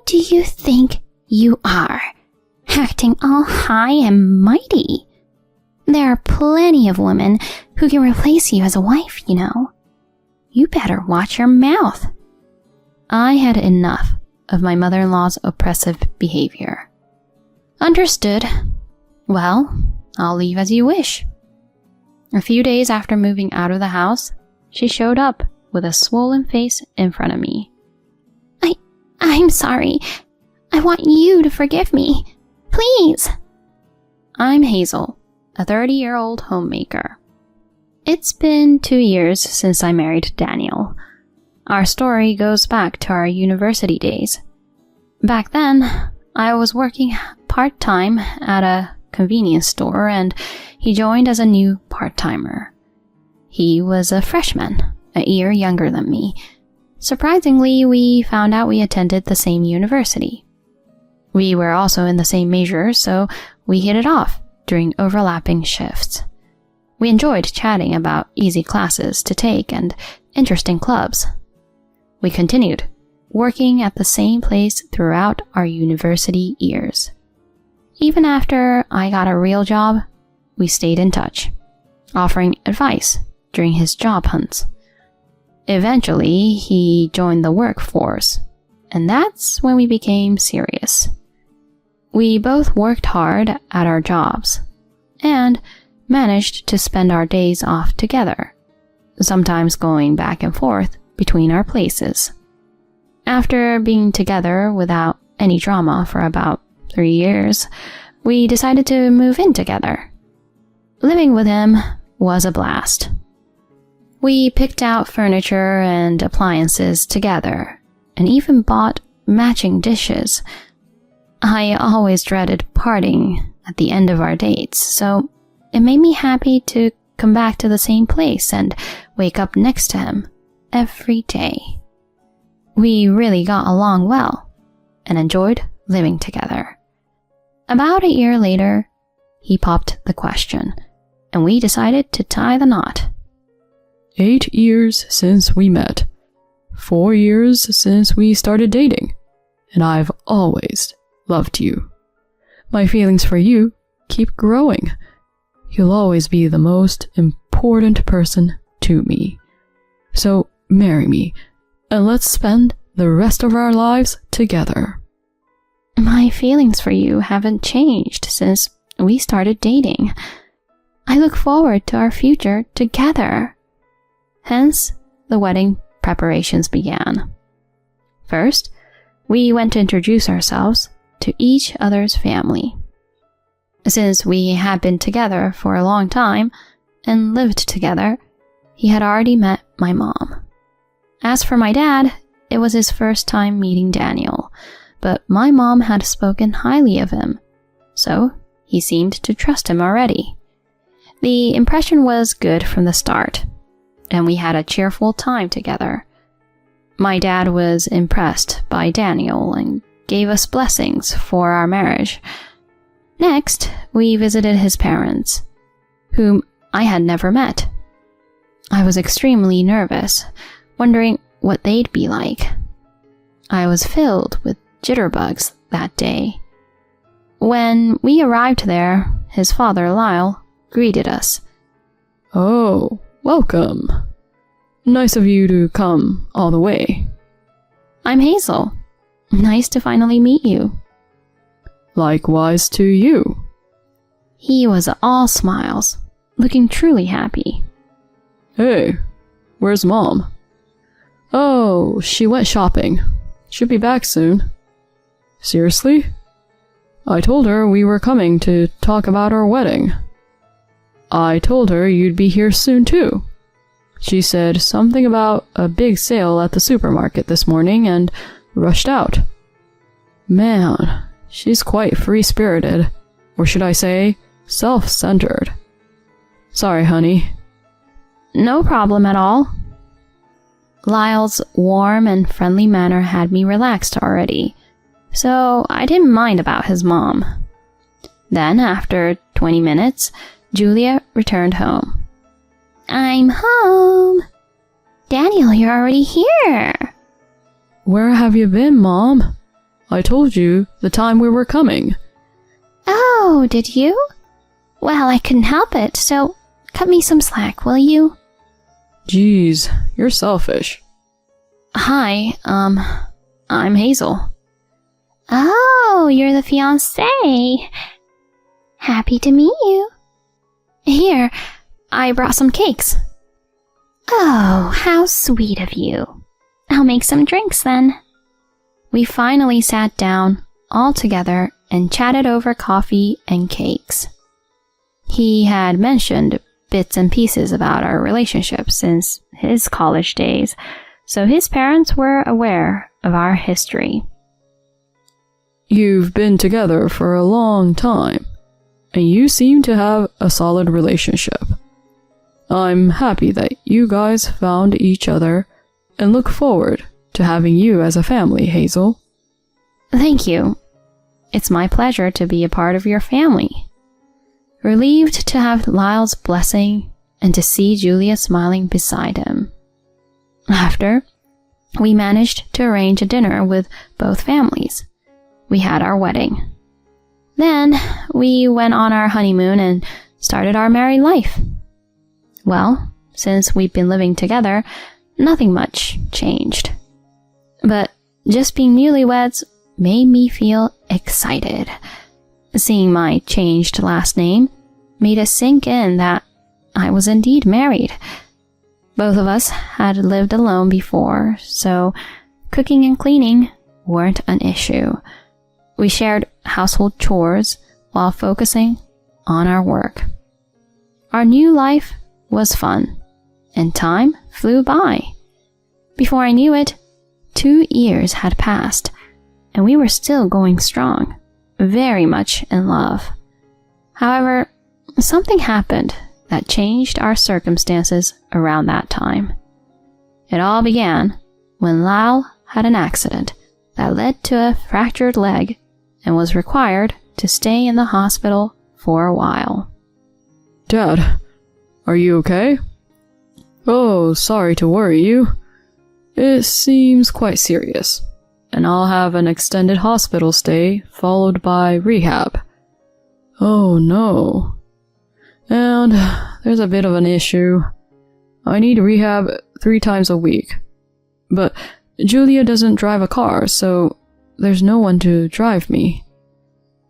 do you think you are? Acting all high and mighty. There are plenty of women who can replace you as a wife, you know. You better watch your mouth. I had enough of my mother-in-law's oppressive behavior. Understood. Well, I'll leave as you wish. A few days after moving out of the house, she showed up with a swollen face in front of me. I'm sorry. I want you to forgive me. Please. I'm Hazel, a 30-year-old homemaker. It's been 2 years since I married Daniel. Our story goes back to our university days. Back then, I was working part-time at a convenience store and he joined as a new part-timer. He was a freshman, a year younger than me. Surprisingly, we found out we attended the same university. We were also in the same major, so we hit it off during overlapping shifts. We enjoyed chatting about easy classes to take and interesting clubs. We continued working at the same place throughout our university years. Even after I got a real job, we stayed in touch, offering advice during his job hunts. Eventually, he joined the workforce, and that's when we became serious. We both worked hard at our jobs and managed to spend our days off together, sometimes going back and forth between our places. After being together without any drama for about 3 years, we decided to move in together. Living with him was a blast. We picked out furniture and appliances together, and even bought matching dishes. I always dreaded parting at the end of our dates, so it made me happy to come back to the same place and wake up next to him every day. We really got along well and enjoyed living together. About a year later, he popped the question, and we decided to tie the knot. 8 years since we met. 4 years since we started dating. And I've always loved you. My feelings for you keep growing. You'll always be the most important person to me. So marry me, and let's spend the rest of our lives together. My feelings for you haven't changed since we started dating. I look forward to our future together. Hence, the wedding preparations began. First, we went to introduce ourselves to each other's family. Since we had been together for a long time and lived together, he had already met my mom. As for my dad, it was his first time meeting Daniel, but my mom had spoken highly of him, so he seemed to trust him already. The impression was good from the start, and we had a cheerful time together. My dad was impressed by Daniel and gave us blessings for our marriage. Next, we visited his parents, whom I had never met. I was extremely nervous, wondering what they'd be like. I was filled with jitterbugs that day. When we arrived there, his father, Lyle, greeted us. Oh, welcome. Nice of you to come all the way. I'm Hazel. Nice to finally meet you. Likewise to you. He was all smiles, looking truly happy. Hey, where's Mom? Oh, she went shopping. Should be back soon. Seriously? I told her we were coming to talk about our wedding. I told her you'd be here soon too. She said something about a big sale at the supermarket this morning and rushed out. Man, she's quite free-spirited, or should I say, self-centered. Sorry, honey. No problem at all. Lyle's warm and friendly manner had me relaxed already, so I didn't mind about his mom. Then, after 20 minutes, Julia returned home. I'm home. Daniel, you're already here. Where have you been, Mom? I told you the time we were coming. Oh, did you? Well, I couldn't help it, so cut me some slack, will you? Jeez, you're selfish. Hi, I'm Hazel. Oh, you're the fiancé. Happy to meet you. Here, I brought some cakes. Oh, how sweet of you. I'll make some drinks then. We finally sat down, all together, and chatted over coffee and cakes. He had mentioned bits and pieces about our relationship since his college days, so his parents were aware of our history. You've been together for a long time, and you seem to have a solid relationship. I'm happy that you guys found each other and look forward to having you as a family, Hazel. Thank you. It's my pleasure to be a part of your family. Relieved to have Lyle's blessing and to see Julia smiling beside him. After, we managed to arrange a dinner with both families. We had our wedding. Then, we went on our honeymoon and started our married life. Well, since we've been living together, nothing much changed. But just being newlyweds made me feel excited. Seeing my changed last name made it sink in that I was indeed married. Both of us had lived alone before, so cooking and cleaning weren't an issue. We shared household chores while focusing on our work. Our new life was fun, and time flew by. Before I knew it, 2 years had passed, and we were still going strong, very much in love. However, something happened that changed our circumstances around that time. It all began when Lyle had an accident that led to a fractured leg and was required to stay in the hospital for a while. Dad, are you okay? Oh, sorry to worry you. It seems quite serious, and I'll have an extended hospital stay followed by rehab. Oh no. And there's a bit of an issue. I need rehab 3 times a week. But Julia doesn't drive a car, so there's no one to drive me.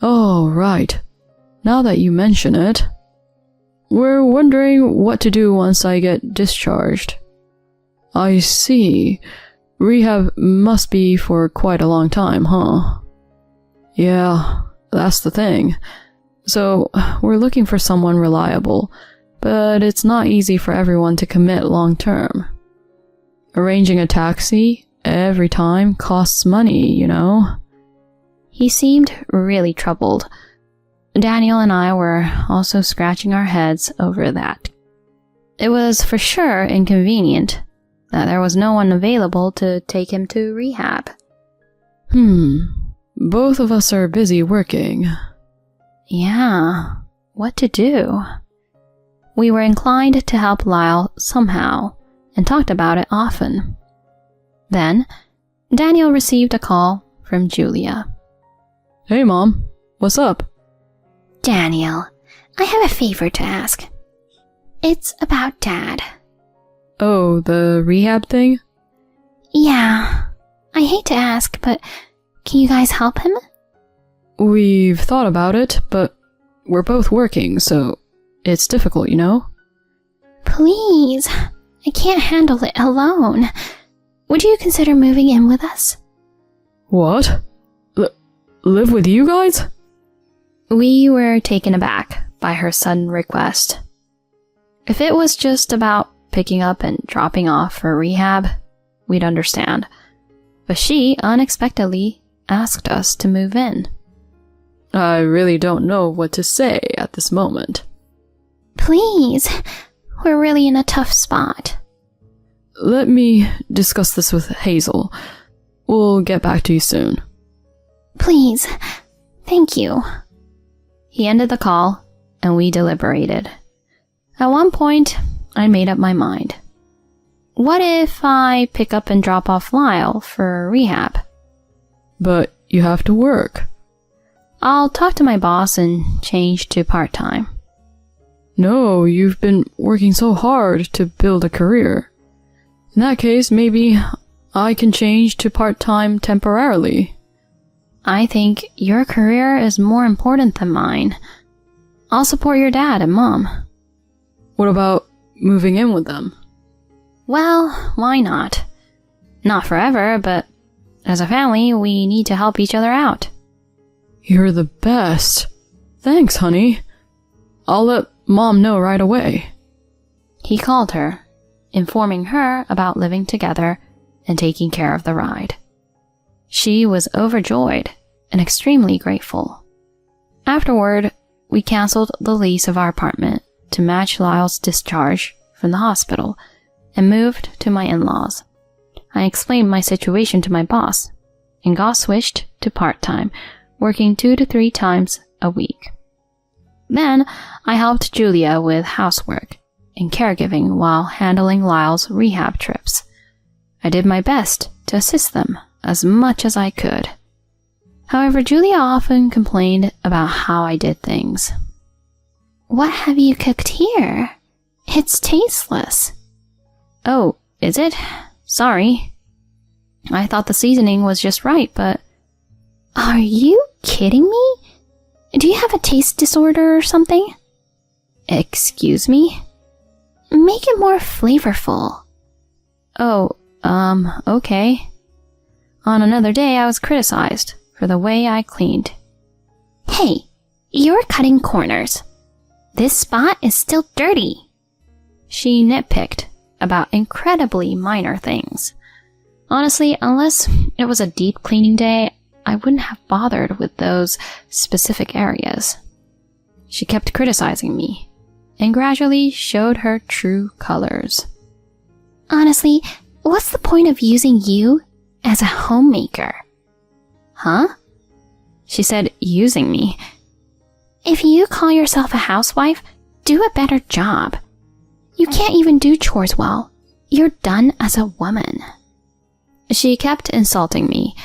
Oh, right. Now that you mention it, we're wondering what to do once I get discharged. I see. Rehab must be for quite a long time, huh? Yeah, that's the thing. So, we're looking for someone reliable, but it's not easy for everyone to commit long term. Arranging a taxi every time costs money, you know? He seemed really troubled. Daniel and I were also scratching our heads over that. It was for sure inconvenient that there was no one available to take him to rehab. Both of us are busy working. Yeah, what to do? We were inclined to help Lyle somehow and talked about it often. Then, Daniel received a call from Julia. Hey, Mom. What's up? Daniel, I have a favor to ask. It's about Dad. Oh, the rehab thing? Yeah. I hate to ask, but can you guys help him? We've thought about it, but we're both working, so it's difficult, you know? Please. I can't handle it alone. Would you consider moving in with us? What? Live with you guys? We were taken aback by her sudden request. If it was just about picking up and dropping off for rehab, we'd understand. But she unexpectedly asked us to move in. I really don't know what to say at this moment. Please, we're really in a tough spot. Let me discuss this with Hazel. We'll get back to you soon. Please, thank you. He ended the call, and we deliberated. At one point, I made up my mind. What if I pick up and drop off Lyle for rehab? But you have to work. I'll talk to my boss and change to part-time. No, you've been working so hard to build a career. In that case, maybe I can change to part-time temporarily. I think your career is more important than mine. I'll support your dad and mom. What about moving in with them? Well, why not? Not forever, but as a family, we need to help each other out. You're the best. Thanks, honey. I'll let Mom know right away. He called her, informing her about living together and taking care of the ride. She was overjoyed and extremely grateful. Afterward, we canceled the lease of our apartment to match Lyle's discharge from the hospital and moved to my in-laws. I explained my situation to my boss and got switched to part-time, working 2 to 3 times a week. Then I helped Julia with housework and caregiving while handling Lyle's rehab trips. I did my best to assist them as much as I could. However, Julia often complained about how I did things. What have you cooked here? It's tasteless. Oh, is it? Sorry. I thought the seasoning was just right, but... Are you kidding me? Do you have a taste disorder or something? Excuse me? Make it more flavorful. Oh, okay. On another day, I was criticized for the way I cleaned. Hey, you're cutting corners. This spot is still dirty. She nitpicked about incredibly minor things. Honestly, unless it was a deep cleaning day, I wouldn't have bothered with those specific areas. She kept criticizing me and gradually showed her true colors. Honestly, what's the point of using you as a homemaker? Huh? She said using me. If you call yourself a housewife, do a better job. You can't even do chores well. You're done as a woman. She kept insulting me.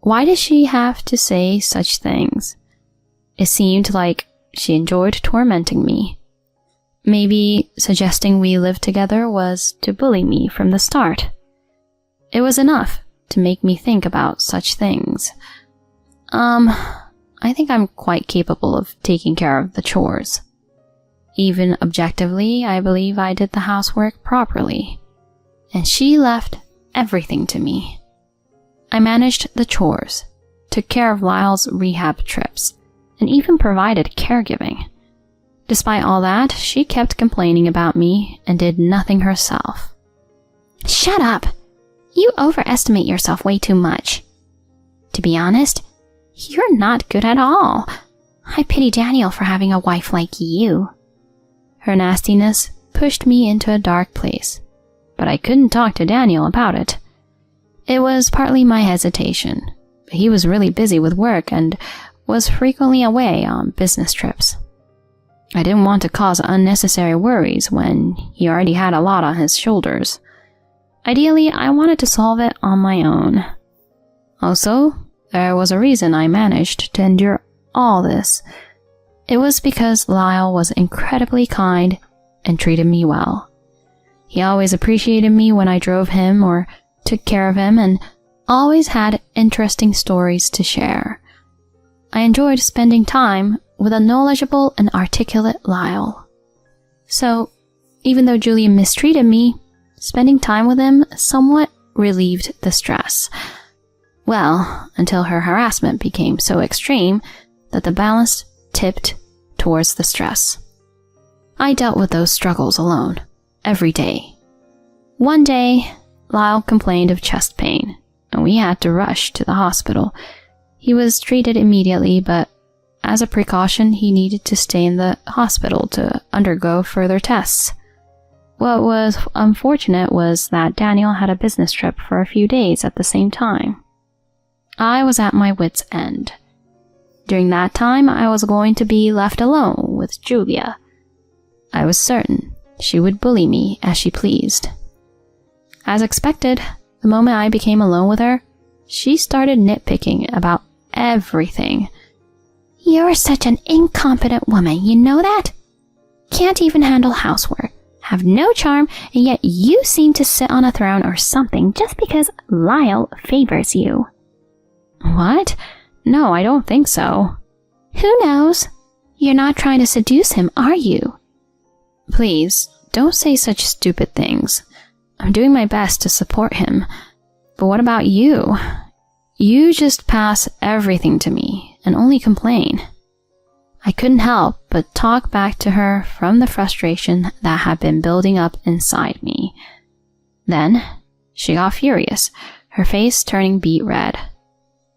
Why did she have to say such things? It seemed like she enjoyed tormenting me. Maybe suggesting we live together was to bully me from the start. It was enough to make me think about such things. I think I'm quite capable of taking care of the chores. Even objectively, I believe I did the housework properly. And she left everything to me. I managed the chores, took care of Lyle's rehab trips, and even provided caregiving. Despite all that, she kept complaining about me and did nothing herself. Shut up! You overestimate yourself way too much. To be honest, you're not good at all. I pity Daniel for having a wife like you. Her nastiness pushed me into a dark place, but I couldn't talk to Daniel about it. It was partly my hesitation, but he was really busy with work and was frequently away on business trips. I didn't want to cause unnecessary worries when he already had a lot on his shoulders. Ideally, I wanted to solve it on my own. Also, there was a reason I managed to endure all this. It was because Lyle was incredibly kind and treated me well. He always appreciated me when I drove him or took care of him and always had interesting stories to share. I enjoyed spending time with a knowledgeable and articulate Lyle. So, even though Julian mistreated me, spending time with him somewhat relieved the stress. Well, until her harassment became so extreme that the balance tipped towards the stress. I dealt with those struggles alone, every day. One day, Lyle complained of chest pain, and we had to rush to the hospital. He was treated immediately, but as a precaution, he needed to stay in the hospital to undergo further tests. What was unfortunate was that Daniel had a business trip for a few days at the same time. I was at my wit's end. During that time, I was going to be left alone with Julia. I was certain she would bully me as she pleased. As expected, the moment I became alone with her, she started nitpicking about everything. You're such an incompetent woman, you know that? Can't even handle housework, have no charm, and yet you seem to sit on a throne or something just because Lyle favors you. What? No, I don't think so. Who knows? You're not trying to seduce him, are you? Please, don't say such stupid things. I'm doing my best to support him. But what about you? You just pass everything to me and only complain. I couldn't help but talk back to her from the frustration that had been building up inside me. Then, she got furious, her face turning beet red.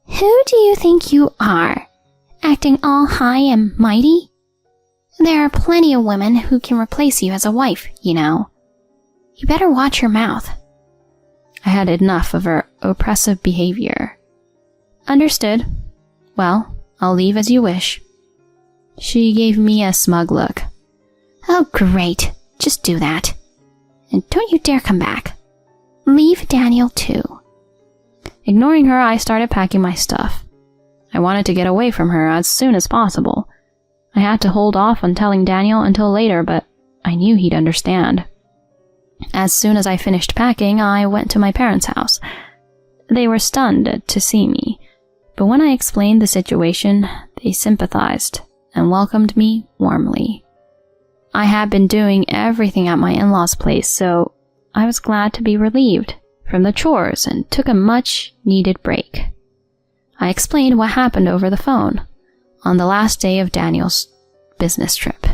Who do you think you are? Acting all high and mighty? There are plenty of women who can replace you as a wife, you know. You better watch your mouth. I had enough of her oppressive behavior. Understood. Well, I'll leave as you wish. She gave me a smug look. Oh, great. Just do that. And don't you dare come back. Leave Daniel too. Ignoring her, I started packing my stuff. I wanted to get away from her as soon as possible. I had to hold off on telling Daniel until later, but I knew he'd understand. As soon as I finished packing, I went to my parents' house. They were stunned to see me, but when I explained the situation, they sympathized and welcomed me warmly. I had been doing everything at my in-laws' place, so I was glad to be relieved from the chores and took a much-needed break. I explained what happened over the phone on the last day of Daniel's business trip.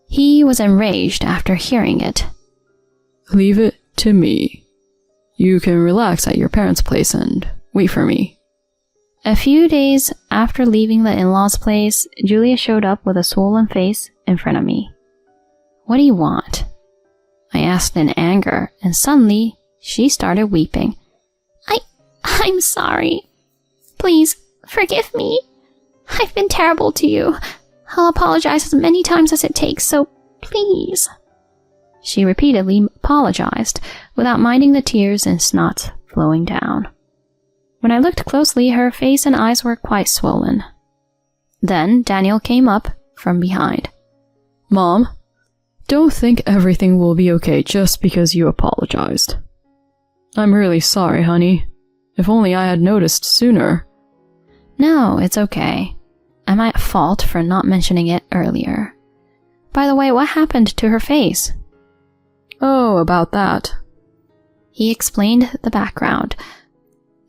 He was enraged after hearing it. Leave it to me. You can relax at your parents' place and wait for me. A few days after leaving the in-laws' place, Julia showed up with a swollen face in front of me. What do you want? I asked in anger, and suddenly she started weeping. I'm sorry. Please, forgive me. I've been terrible to you. I'll apologize as many times as it takes, so please. She repeatedly apologized, without minding the tears and snot flowing down. When I looked closely, her face and eyes were quite swollen. Then Daniel came up from behind. Mom, don't think everything will be okay just because you apologized. I'm really sorry, honey. If only I had noticed sooner. No, it's okay. I'm at fault for not mentioning it earlier. By the way, what happened to her face? Oh, about that. He explained the background.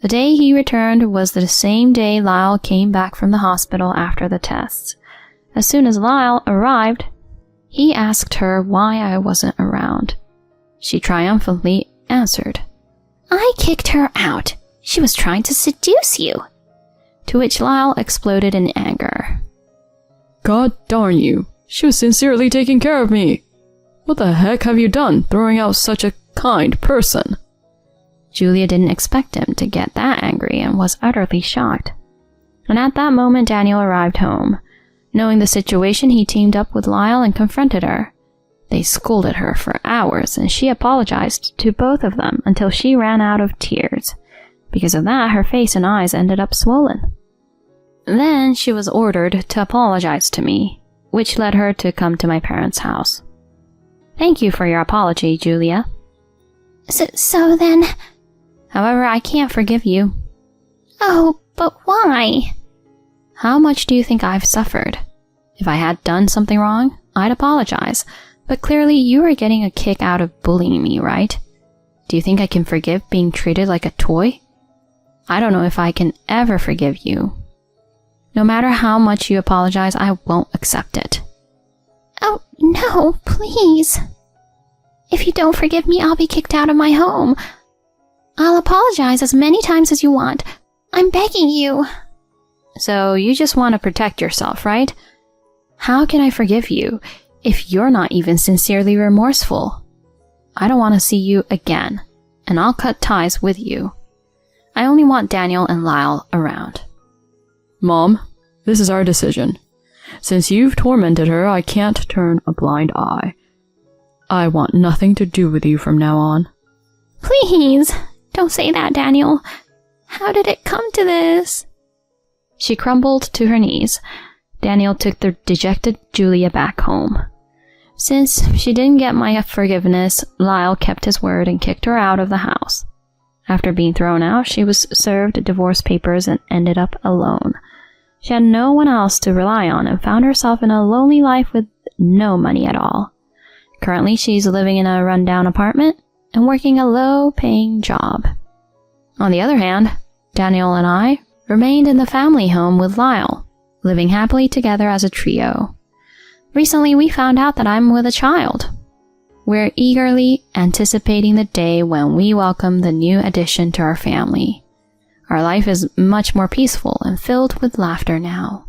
The day he returned was the same day Lyle came back from the hospital after the tests. As soon as Lyle arrived, he asked her why I wasn't around. She triumphantly answered, I kicked her out. She was trying to seduce you. To which Lyle exploded in anger. God darn you. She was sincerely taking care of me. What the heck have you done, throwing out such a kind person? Julia didn't expect him to get that angry and was utterly shocked. And at that moment, Daniel arrived home. Knowing the situation, he teamed up with Lyle and confronted her. They scolded her for hours, and she apologized to both of them until she ran out of tears. Because of that, her face and eyes ended up swollen. Then she was ordered to apologize to me, which led her to come to my parents' house. Thank you for your apology, Julia. So then... However, I can't forgive you. Oh, but why? How much do you think I've suffered? If I had done something wrong, I'd apologize. But clearly you are getting a kick out of bullying me, right? Do you think I can forgive being treated like a toy? I don't know if I can ever forgive you. No matter how much you apologize, I won't accept it. Oh, no, please. If you don't forgive me, I'll be kicked out of my home. I'll apologize as many times as you want. I'm begging you. So you just want to protect yourself, right? How can I forgive you if you're not even sincerely remorseful? I don't want to see you again, and I'll cut ties with you. I only want Daniel and Lyle around. Mom, this is our decision. Since you've tormented her, I can't turn a blind eye. I want nothing to do with you from now on. Please, don't say that, Daniel. How did it come to this? She crumbled to her knees. Daniel took the dejected Julia back home. Since she didn't get my forgiveness, Lyle kept his word and kicked her out of the house. After being thrown out, she was served divorce papers and ended up alone. She had no one else to rely on and found herself in a lonely life with no money at all. Currently, she's living in a rundown apartment and working a low-paying job. On the other hand, Daniel and I remained in the family home with Lyle, living happily together as a trio. Recently, we found out that I'm with a child. We're eagerly anticipating the day when we welcome the new addition to our family. Our life is much more peaceful and filled with laughter now.